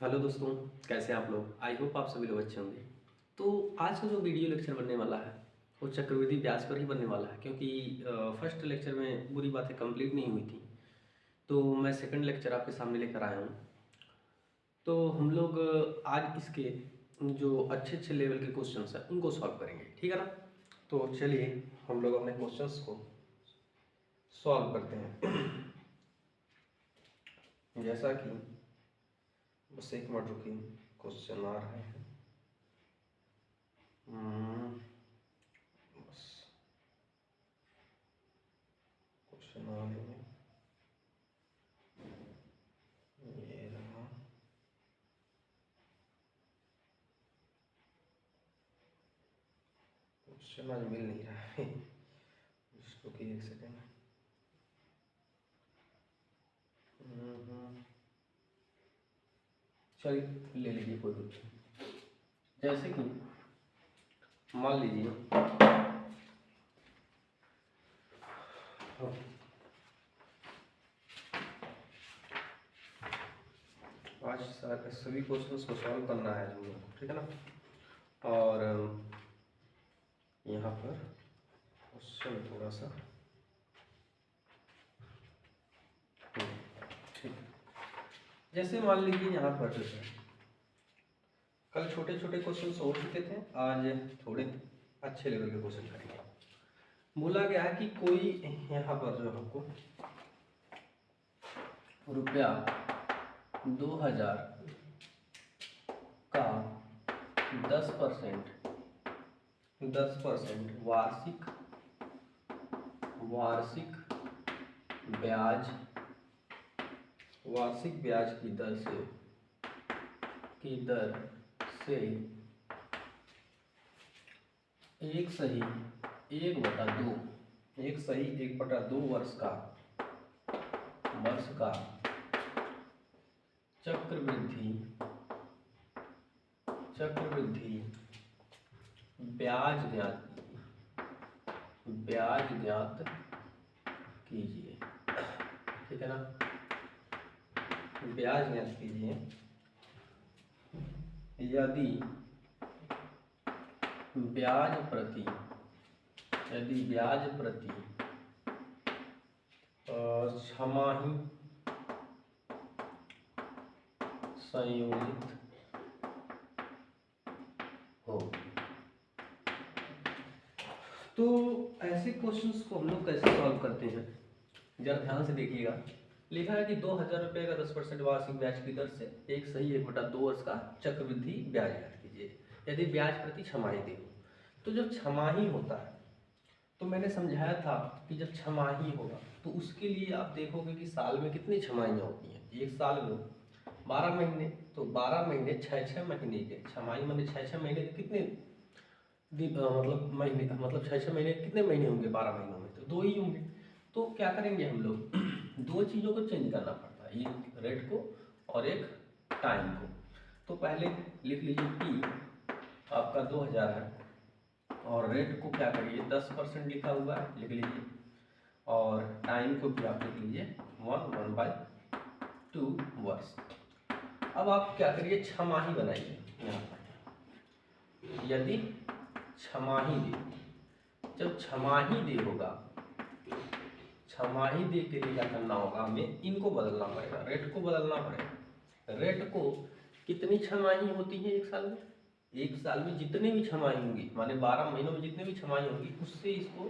Hello दोस्तों, कैसे हैं आप लोग। आई होप आप सभी लोग अच्छे होंगे। तो आज का जो वीडियो लेक्चर बनने वाला है वो चक्रवृद्धि ब्याज पर ही बनने वाला है, क्योंकि फर्स्ट लेक्चर में बुरी बातें कंप्लीट नहीं हुई थी। तो मैं सेकंड लेक्चर आपके सामने लेकर आया हूँ। तो हम लोग आज इसके जो अच्छे अच्छे लेवल के क्वेश्चंस हैं उनको सॉल्व करेंगे, ठीक है ना। तो चलिए हम लोग अपने क्वेश्चंस को सॉल्व करते हैं। जैसा कि बस एक मिनट रुकिए, क्वेश्चन आ रहे हैं। बस क्वेश्चन आ रहे हैं, ये रहा। क्वेश्चन आज मिल नहीं रहा है। इसको कि एक सेकेंड। चलिए ले लीजिए, कोई बात नहीं। जैसे कि मान लीजिए आज सभी क्वेश्चंस को सॉल्व करना है हम लोग को, ठीक है ना। और यहाँ पर क्वेश्चन थोड़ा सा ठीक। जैसे मान लीजिए यहाँ पर जो है कल छोटे छोटे क्वेश्चन हो चुके थे, आज थोड़े अच्छे लेवल के क्वेश्चन करेंगे। बोला गया है कि कोई यहाँ पर जो आपको रुपया 2000 का 10% वार्षिक ब्याज की दर से एक सही 1/2 वर्ष का चक्रवृद्धि ब्याज ज्ञात कीजिए, ठीक है ना। ब्याज ज्ञात कीजिए यदि ब्याज प्रति छमाही संयोजित हो। तो ऐसे क्वेश्चंस को हम लोग कैसे सॉल्व करते हैं, जरा ध्यान से देखिएगा। लिखा है कि 2000 रुपये का 10% वार्षिक ब्याज की दर से 1/2 वर्ष का चक्रवृद्धि ब्याज ज्ञात कीजिए यदि ब्याज प्रति छमाही दे हो। तो जब छमाही होता है तो मैंने समझाया था कि जब छमाही होगा तो उसके लिए आप देखोगे कि साल में कितनी छमाहियाँ होती हैं। एक साल में 12 महीने, तो 12 महीने 6 महीने के छमाही मैंने 6 महीने के कितने मतलब महीने, मतलब 6 महीने कितने महीने होंगे 12 महीनों में, तो 2 ही होंगे। तो क्या करेंगे हम लोग, दो चीज़ों को चेंज करना पड़ता है, एक रेट को और एक टाइम को। तो पहले लिख लीजिए टी आपका 2000 है और रेट को क्या करिए 10% लिखा हुआ है, लिख लीजिए। और टाइम को भी आप लिख लीजिए 1/2 वर्ष। अब आप क्या करिए छमाही बनाइए यहाँ पर। यदि छमाही दे, जब छमाही दे होगा, छमाही दे के लिए क्या करना होगा, हमें इनको बदलना पड़ेगा, रेट को बदलना पड़ेगा। रेट को कितनी छमाही होती है एक साल में, एक साल में जितने भी छमाही होंगी, माने 12 महीनों में जितने भी छमाही होंगी उससे इसको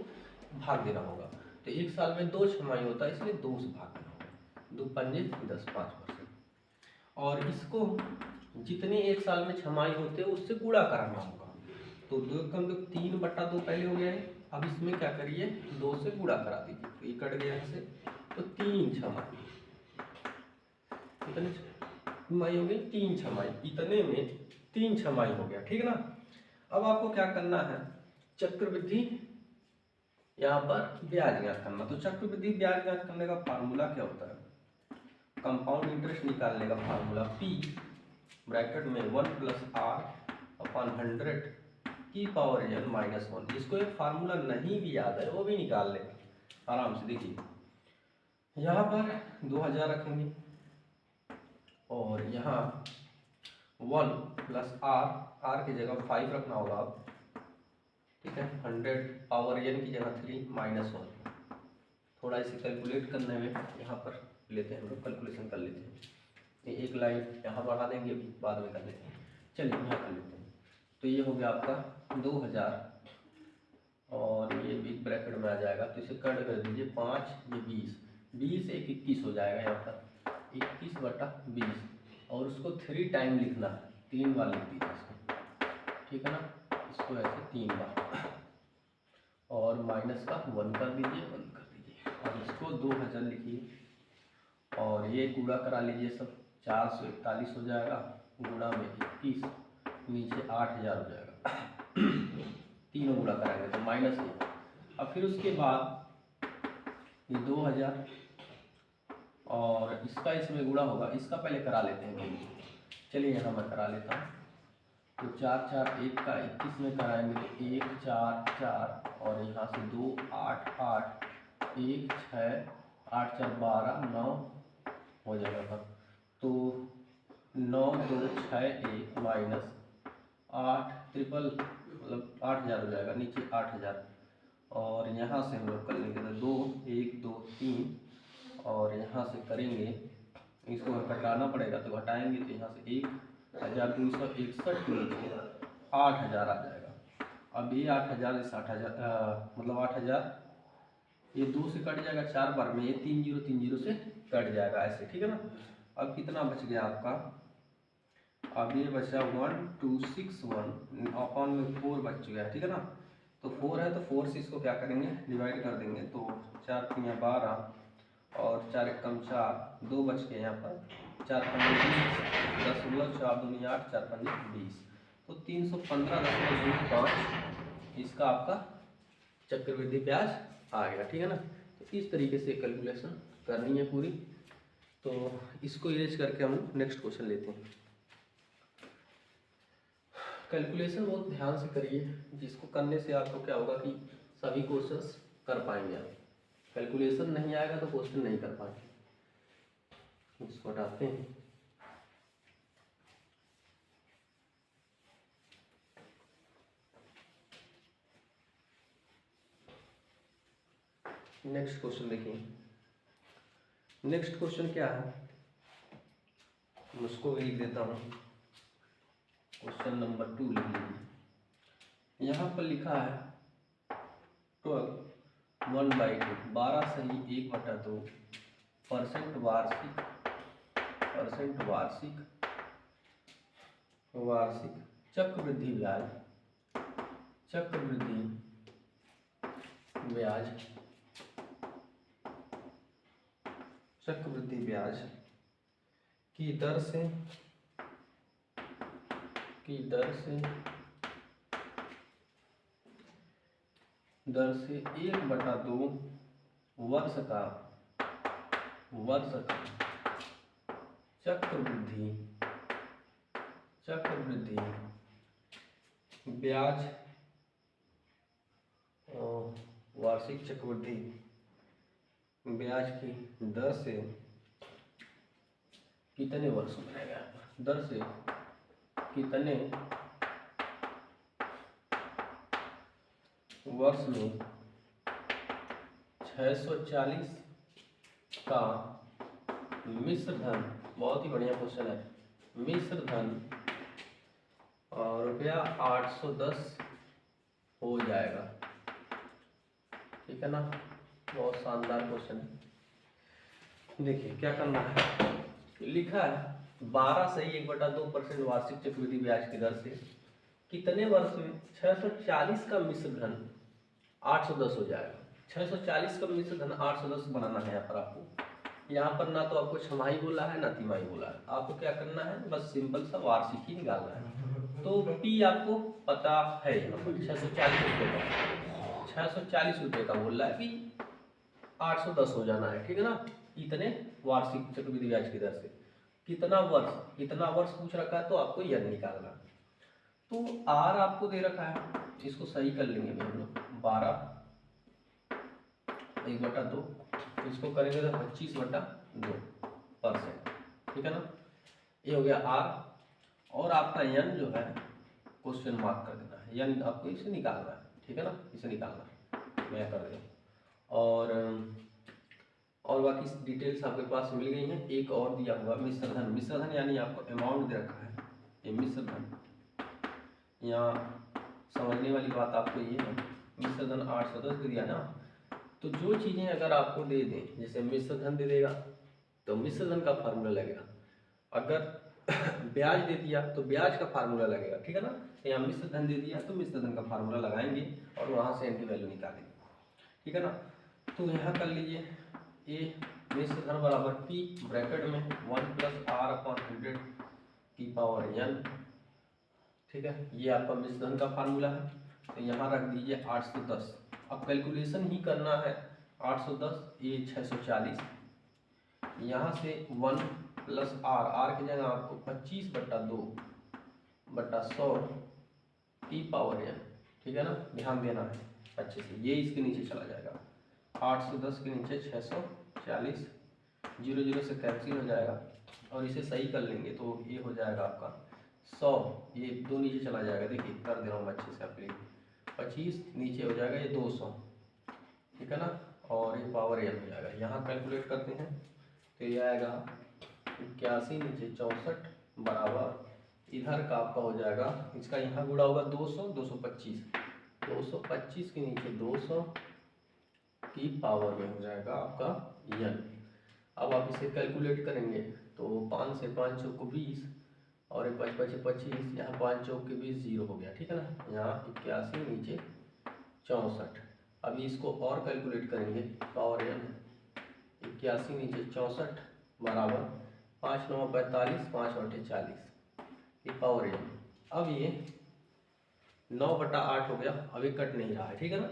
भाग देना होगा। तो एक साल में 2 छमाही होता है, इसलिए 2 से भाग देना होगा। 2 पंजे 10, 5%। और इसको जितने एक साल में छमाही होते हैं उससे गुणा करना होगा। तो 2 कम तो 3/2 पहले हो गया है। अब इसमें क्या करिए 2 से गुणा करा दीजिए, तो ये कट गया यहाँ से, तो 3 छमाही, कितनी छमाही हो गई 3 छमाही, इतने में 3 छमाही हो गया, ठीक ना। अब आपको क्या करना है, चक्रवृद्धि यहाँ पर ब्याज ज्ञात करना। तो चक्रवृद्धि ब्याज ज्ञात करने का फार्मूला क्या होता है, कंपाउंड इंटरेस्ट निकालने का फार्मूला P ब्रैकेट में 1+R/100 की पावर n -1। जिसको एक फार्मूला नहीं भी याद है वो भी निकाल लेगा आराम से। देखिए यहाँ पर 2000 रखेंगे और यहाँ 1 प्लस आर, आर की जगह 5 रखना होगा आप, ठीक है। 100 पावर n की जगह 3 माइनस 1। थोड़ा इसे कैलकुलेट करने में यहाँ पर लेते हैं, हम लोग कैलकुलेशन कर लेते हैं। ये एक लाइन यहाँ बढ़ा देंगे, बाद में कर लेते हैं। चलिए यहाँ कर लेते हैं। तो ये हो गया आपका 2000 और ये भी ब्रैकेट में आ जाएगा, तो इसे कट कर दीजिए 5, ये 20, 20 एक 21 हो जाएगा यहाँ पर 21/20, और उसको 3 टाइम लिखना है, 3 बार लिख दीजिए इसको, ठीक है ना। इसको ऐसे 3 बार, और माइनस का 1 कर दीजिए, 1 कर दीजिए, और इसको 2000 लिखिए, और ये गुणा करा लीजिए सब, 441 हो जाएगा, गुणा में 21, नीचे 8000 हो जाएगा। तीनों गुणा कराएंगे तो माइनस ये। अब फिर उसके बाद ये 2000 और इसका इसमें गुणा होगा, इसका पहले करा लेते हैं। चलिए यहाँ मैं करा लेता हूँ। तो 4 4 1 का 21 में कराएंगे तो 1 4 4, और यहाँ से 2 8 8, 1 6 8 4 12 9 हो जाएगा। तो 9 2 6 1 माइनस 8 ट्रिपल मतलब 8000 हो जाएगा, नीचे 8000, और यहाँ से हम लोग कर लेंगे तो 2 1 2 3, और यहाँ से करेंगे, इसको घटाना पड़ेगा तो घटाएंगे तो यहाँ से 1261 नीचे 8000 आ जाएगा। अब ये 8000 इस 8000 मतलब 8000 ये 2 से कट जाएगा 4 बार में, ये 3030 से कट जाएगा ऐसे, ठीक है ना। अब कितना बच गया आपका, अब ये बचा 1261 अपॉन में 4 बच चुका है, ठीक है ना। तो 4 है तो 4 से इसको क्या करेंगे, डिवाइड कर देंगे, तो 4 3 12 और 4 1 4, 2 बच गए यहाँ पर, 4 5 10 16 4 2 8 4 5 20, तो 315.05 इसका आपका चक्रवृद्धि ब्याज आ गया, ठीक है ना। तो इस तरीके से कैलकुलेशन करनी है पूरी। तो इसको इरेज करके हम नेक्स्ट क्वेश्चन लेते हैं। कैलकुलेशन बहुत ध्यान से करिए, जिसको करने से आपको क्या होगा कि सभी क्वेश्चंस कर पाएंगे आप। कैलकुलेशन नहीं आएगा तो क्वेश्चन नहीं कर पाएंगे। इसको हटाते हैं। नेक्स्ट क्वेश्चन देखिए। नेक्स्ट क्वेश्चन क्या है, उसको भी लिख देता हूँ। क्वेश्चन नंबर 2 लिख लीजिए। यहाँ पर लिखा है 12 1/2, 12 सही 1/2 परसेंट वार्षिक चक्रवृद्धि ब्याज की दर से 1/2 वर्ष का चक्रवृद्धि ब्याज, वार्षिक चक्रवृद्धि ब्याज की दर से कितने वर्ष में रहेगा, दर से कितने वर्ष में 640 का मिश्र धन, बहुत ही बढ़िया क्वेश्चन है, मिश्र धन और रुपया 810 हो जाएगा, ठीक है ना। बहुत शानदार क्वेश्चन है। देखिए क्या करना है, लिखा है 12 सही 1/2% वार्षिक चक्रवृद्धि ब्याज की दर से कितने वर्ष में 640 का मिश्र धन 810 हो जाएगा। 640 का मिश्र धन 810 बनाना है यहाँ पर आपको। यहाँ पर ना तो आपको छमाही बोला है ना तिमाही बोला है, आपको क्या करना है, बस सिंपल सा वार्षिक ही निकालना है। तो P आपको पता है, यहाँ पर 640 रुपये का बोल रहा है कि 810 हो जाना है, ठीक है ना। इतने वार्षिक चक्रवृद्धि ब्याज की दर से कितना वर्ष पूछ रखा है, तो आपको यह निकालना। तो R आपको दे रखा है, इसको सही कर लेंगे हम लोग, 12 1/2, इसको करेंगे तो 25/2%, ठीक है ना। ये हो गया R। और आपका यन जो है क्वेश्चन मार्क कर देना है, यन आपको इसे निकालना है, ठीक है ना, इसे निकालना है, मैं कर दूँ। और बाकी डिटेल्स आपके पास मिल गई हैं। एक और दिया हुआ मिश्रधन, मिश्रधन यानी आपको अमाउंट दे रखा है, ये मिश्रधन। यहाँ समझने वाली बात आपको ये है, मिश्रधन 810 दे दिया ना, तो जो चीज़ें अगर आपको दे दें, जैसे मिश्रधन दे देगा तो मिश्रधन का फार्मूला लगेगा, अगर ब्याज दे दिया तो ब्याज का फार्मूला लगेगा, ठीक है ना। तो यहाँ मिश्रधन दे दिया तो मिश्रधन का फार्मूला लगाएंगे और वहाँ से एंटी वैल्यू निकालेंगे, ठीक है ना। तो यहाँ कर लीजिए ए मिश्रधन बराबर पी ब्रैकेट में 1 + r/100 की पावर n, ठीक है, ये आपका मिश्रधन का फार्मूला है। तो यहाँ रख दीजिए 810। अब कैलकुलेशन ही करना है, 810 ये 640, यहाँ से 1 + r की जगह आपको 25/2/100 की पावर n, ठीक है ना, ध्यान देना है अच्छे से, ये इसके नीचे चला जाएगा, 810 के नीचे 640, 0 0 से कैंसिल हो जाएगा और इसे सही कर लेंगे तो ये हो जाएगा आपका 100, ये 2 नीचे चला जाएगा, देखिए कर दे रहा हूँ अच्छे से आपके लिए, 25 नीचे हो जाएगा ये 200, ठीक है ना, और ये पावर n हो जाएगा। यहाँ कैलकुलेट करते हैं तो ये आएगा 81 नीचे 64 बराबर इधर का आपका हो जाएगा, इसका यहाँ गुणा होगा 200 225, 225 के नीचे 200 की पावर में हो जाएगा आपका n। अब आप इसे कैलकुलेट करेंगे तो 5 से 5 चौक 20 और 5 5 25, यहाँ 5 चौक 20 0 हो गया, ठीक है ना, यहाँ 81 नीचे 64। अभी इसको और कैलकुलेट करेंगे, पावर n 81 नीचे 64 बराबर 5 9 45, 5 8 40 की पावर n। अब ये 9/8 हो गया, अभी कट नहीं रहा है, ठीक है ना।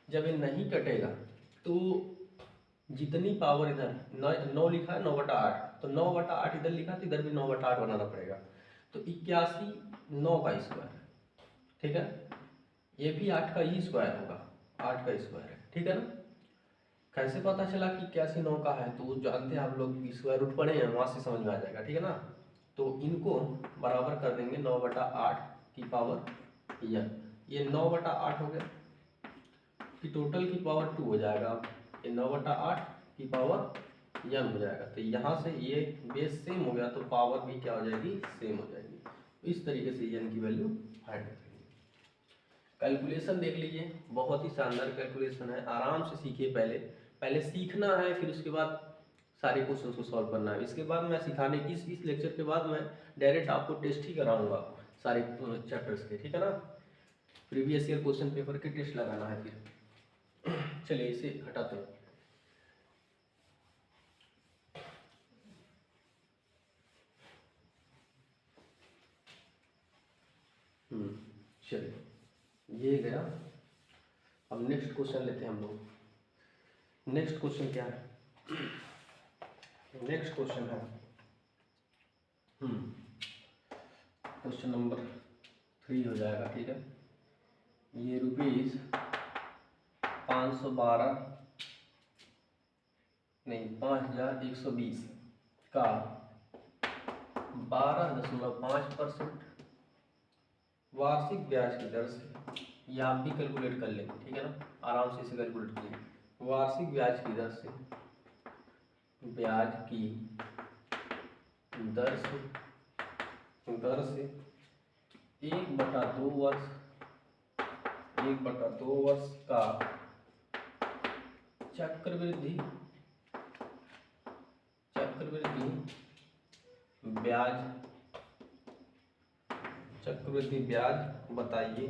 जब ये नहीं कटेगा तो जितनी पावर इधर 9 लिखा है 9/8, तो 9/8 इधर लिखा तो इधर भी 9/8 बनाना पड़ेगा, तो 81 9 का स्क्वायर, ठीक है, ये भी 8 का ही स्क्वायर होगा, 8 का स्क्वायर है, ठीक है ना। कैसे पता चला कि 81 9 का है, तो जानते हैं आप लोग, स्क्वायर रूट पढ़े हैं, वहाँ से समझ में आ जाएगा, ठीक है ना। तो इनको बराबर कर देंगे 9/8 की पावर n, ये 9/8 हो गया, कि टोटल की पावर 2 हो जाएगा, ये 9/8 की पावर n हो जाएगा। तो यहाँ से ये बेस सेम हो गया तो पावर भी क्या हो जाएगी, सेम हो जाएगी। तो इस तरीके से n की वैल्यू फाइंड करेंगे। कैलकुलेशन देख लीजिए, बहुत ही शानदार कैलकुलेशन है, आराम से सीखिए, पहले सीखना है, फिर उसके बाद सारे क्वेश्चन को सॉल्व करना है। इसके बाद मैं सिखाने इस लेक्चर के बाद मैं डायरेक्ट आपको टेस्ट ही कराऊंगा सारे चैप्टर्स के, ठीक है ना, प्रीवियस ईयर क्वेश्चन पेपर के टेस्ट लगाना है। फिर चलिए इसे हटाते हैं। चलिए ये गया, अब नेक्स्ट क्वेश्चन लेते हैं हम लोग। नेक्स्ट क्वेश्चन क्या है, नेक्स्ट क्वेश्चन है क्वेश्चन नंबर 3 हो जाएगा, ठीक है। ये रुपीज 5120 का 12.5% वार्षिक ब्याज की दर से, ये आप भी कैलकुलेट कर लेंगे, ठीक है ना, आराम से इसे कैलकुलेट कीजिए। वार्षिक ब्याज की दर से, ब्याज की दर से 1/2 वर्ष, 1/2 वर्ष का चक्रवृद्धि ब्याज, चक्रवृद्धि ब्याज बताइए,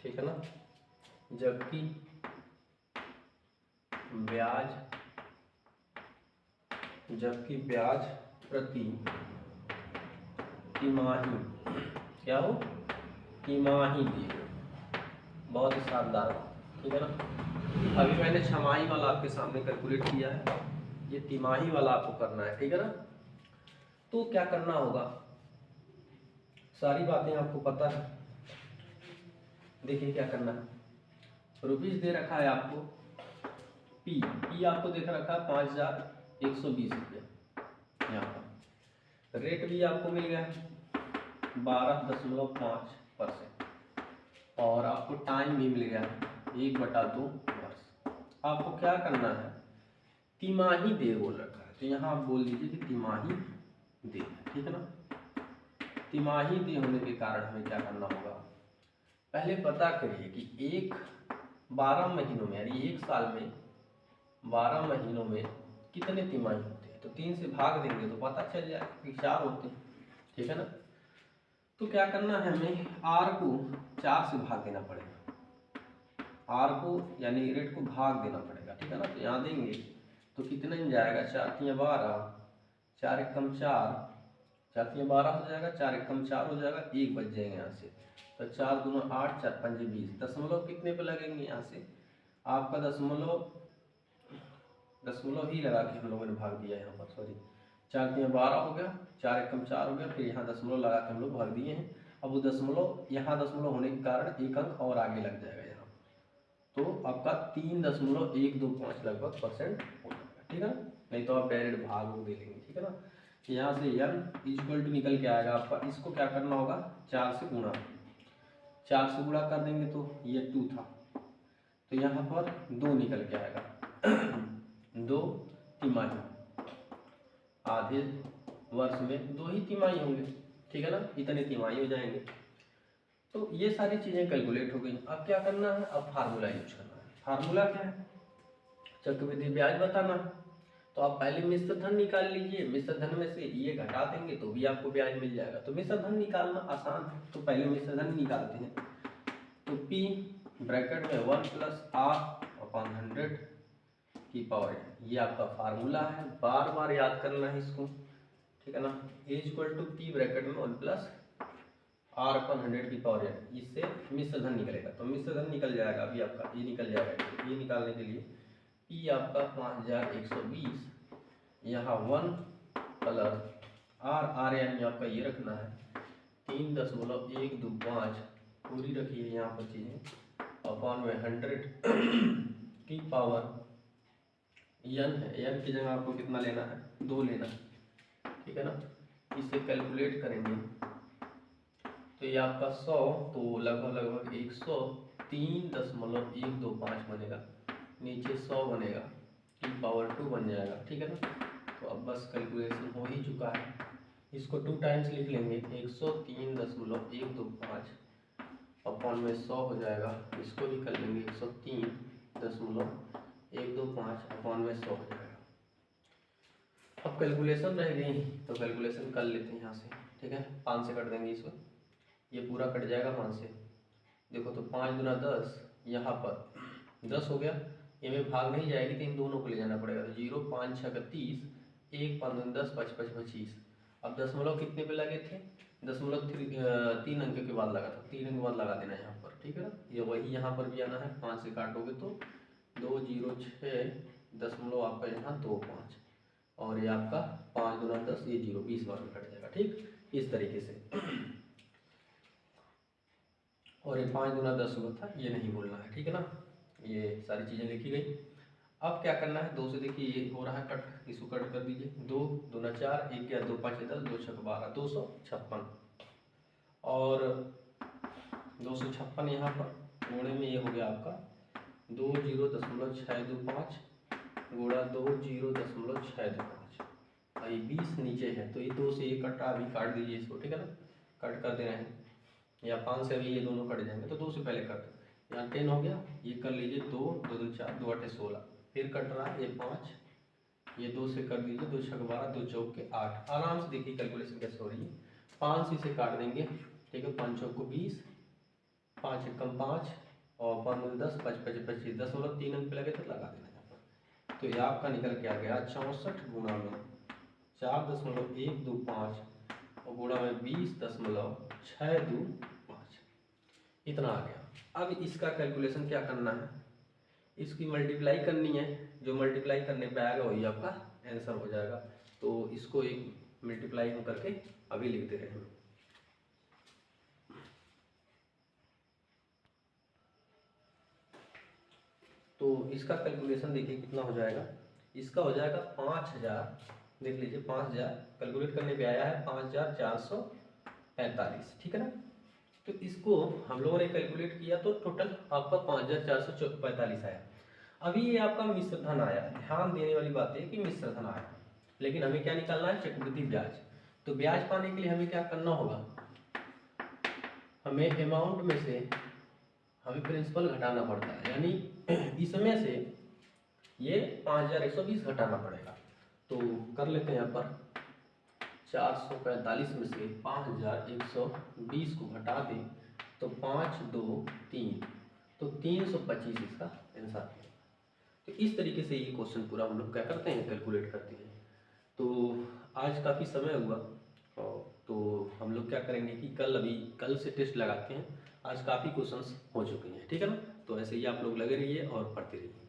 ठीक है ना, जबकि ब्याज प्रति तिमाही, क्या हो, तिमाही दिए, बहुत ही शानदार, ठीक है ना। अभी मैंने छमाही वाला आपके सामने कैलकुलेट किया है, ये तिमाही वाला आपको करना है, ठीक है ना। तो क्या करना होगा, सारी बातें आपको पता है, देखिए क्या करना है। रुपीज दे रखा है आपको, पी आपको देख रखा है 5120 रुपया यहाँ पर, रेट भी आपको मिल गया 12.5%, और आपको टाइम भी मिल गया 1/2 वर्ष। आपको क्या करना है, तिमाही दे बोल रखा है, तो यहाँ आप बोल दीजिए कि तिमाही दे, ठीक है ना। तिमाही दे होने के कारण हमें क्या करना होगा, पहले पता करिए कि 12 महीनों में, यानी एक साल में 12 महीनों में कितने तिमाही होते हैं। तो 3 से भाग देंगे तो पता चल जाएगा कि 4 होते हैं, ठीक है ना। तो क्या करना है, हमें आर को 4 से भाग देना पड़ेगा, आर को यानी रेट को भाग देना पड़ेगा, ठीक है ना। तो यहाँ देंगे तो कितने में जाएगा, 4 × 12, 4 × 4, 4 × 12 हो जाएगा, 4 × 4 हो जाएगा, 1 बच जाएंगे यहाँ से। तो 4 दूना 8, 4 पंजे 20, दशमलव कितने पे लगेंगे यहाँ से, आपका दशमलव ही लगा के हम लोगों ने भाग दिया यहाँ पर, सॉरी 4 × 12 हो गया, 4 × 4 हो गया, फिर यहाँ दशमलव लगा के हम लोग भाग दिए हैं। अब वो दशमलव यहाँ दशमलव होने के कारण एक अंक और आगे लग जाएगा यहाँ, तो आपका 3.125 लगभग परसेंट हो जाएगा, ठीक है ना। नहीं तो आप डायरेक्ट भाग दे लेंगे, ठीक है ना। यहाँ से n इक्वल टू निकल के आएगा आपका, इसको क्या करना होगा, 4 से गुणा कर देंगे तो ये 2 था, तो यहाँ पर 2 निकल के आएगा 2 तिमाही, आधे वर्ष में 2 ही तिमाही होंगे, ठीक है ना, इतने तिमाही हो जाएंगे। तो ये सारी चीज़ें कैलकुलेट हो गई। अब क्या करना है, अब फार्मूला यूज करना है। फार्मूला क्या है, चक्रवृद्धि ब्याज बताना है। तो आप पहले मिश्र धन निकाल लीजिए, मिश्र धन में से ये घटा देंगे तो भी आपको ब्याज मिल जाएगा। तो मिश्र धन निकालना आसान है, तो पहले मिश्र धन निकालते हैं। तो P ब्रैकेट में 1 + R/100 की पावर, ये आपका फार्मूला है, बार बार याद करना है इसको, ठीक है ना। P ब्रैकेट में 1 + R/100 की पावर, इससे मिश्र धन निकलेगा। तो मिश्र धन निकल जाएगा, अभी आपका ये निकल जाएगा। ये निकालने के लिए P आपका 5120, यहाँ 1 + R यानी आपका ये रखना है 3.125, पूरी रखिए यहाँ पर चीज़ें, अपॉन में 100 की पावर n है, n की जगह आपको कितना लेना है, 2 लेना है, ठीक है ना। इसे कैलकुलेट करेंगे तो ये आपका 100, तो लगभग 103.125 बनेगा, नीचे 100 बनेगा, की पावर 2 बन जाएगा, ठीक है ना। तो अब बस कैलकुलेशन हो ही चुका है, इसको 2 टाइम्स लिख लेंगे, 103.125 अपॉन में 100 हो जाएगा, इसको भी कर लेंगे 103.125 अपॉन में 100 हो जाएगा। अब कैलकुलेशन रह गई, तो कैलकुलेशन कर लेते हैं यहाँ से, ठीक है। 5 से कट देंगे इसको, ये पूरा कट जाएगा 5 से, देखो तो 5 × 10, यहाँ पर 10 हो गया, ये में भाग नहीं जाएगी तो इन दोनों को ले जाना पड़ेगा। तो 0 5 6 30, 1 5 10 5 5 25। अब दशमलव कितने पे लगे थे, दशमलव 3 अंक के बाद लगा था, 3 अंक के बाद लगा देना है यहाँ पर, ठीक है ना। ये वही यहाँ पर भी आना है, 5 से काटोगे तो 206 आपका यहाँ 25, और ये आपका 5 × 10, ये 0 20 बार में कट जाएगा, ठीक, इस तरीके से। और ये 5 × 10 हुआ था, ये नहीं बोलना है, ठीक है ना। ये सारी चीज़ें लिखी गई। अब क्या करना है, 2 से देखिए ये हो रहा है कट, इसको कट कर दीजिए, 2 दूना 4, 1 या 2 5 10, 2 6 12, 256, और 256 यहाँ पर गुणे में ये हो गया आपका 20.625 गुणा 20.625, और ये 20 नीचे है, तो ये 2 से ये कट रहा, अभी काट दीजिए इसको, ठीक है ना, कट कर दे रहे हैं, या 5 से अभी ये दोनों कट जाएंगे, तो 2 से पहले कट, यहाँ 10 हो गया, ये कर लीजिए 2 2 2 4, 2 8 16, फिर कट रहा है ये 5, ये 2 से कर दीजिए, 2 6 12, 2 4 8, आराम से देखिए कैलकुलेशन कैसे हो रही है। 5 से काट देंगे, ठीक है, 5 4 20, 5 1 5, और 5 2 10, 5 5 25, 10.3 अंक पे लगे तो लगा देना यहाँ पर। तो ये आपका निकल के आ गया 64 गुणा में 4.125 और गुणा में 20.625, इतना आ गया। अब इसका कैलकुलेशन क्या करना है, इसकी मल्टीप्लाई करनी है, जो मल्टीप्लाई करने पे आएगा वही आपका आंसर हो जाएगा। तो इसको एक मल्टीप्लाई हम करके अभी लिख दे रहे हैं। तो इसका कैलकुलेशन देखिए कितना हो जाएगा, इसका हो जाएगा 5000 देख लीजिए 5000 कैलकुलेट करने पे आया है 5445, ठीक है ना। तो इसको हम लोगों ने कैलकुलेट किया तो टोटल आपका 5445 आया। अभी ये आपका मिश्र धन आया, ध्यान देने वाली बात है कि मिश्र धन आया, लेकिन हमें क्या निकालना है, चक्रवृद्धि ब्याज। तो ब्याज पाने के लिए हमें क्या करना होगा, हमें अमाउंट में से हमें प्रिंसिपल घटाना पड़ता है, यानी इसमें से ये 5120 घटाना पड़ेगा। तो कर लेते हैं यहाँ पर 445 में से 5120 को घटा दें तो 5 2 3, तो 325 इसका आंसर है। तो इस तरीके से ये क्वेश्चन पूरा हम लोग क्या करते हैं, कैलकुलेट करते हैं। तो आज काफ़ी समय हुआ, तो हम लोग क्या करेंगे कि कल से टेस्ट लगाते हैं। आज काफ़ी क्वेश्चंस हो चुके हैं, ठीक है ना। तो ऐसे ही आप लोग लगे रहिए और पढ़ते रहिए।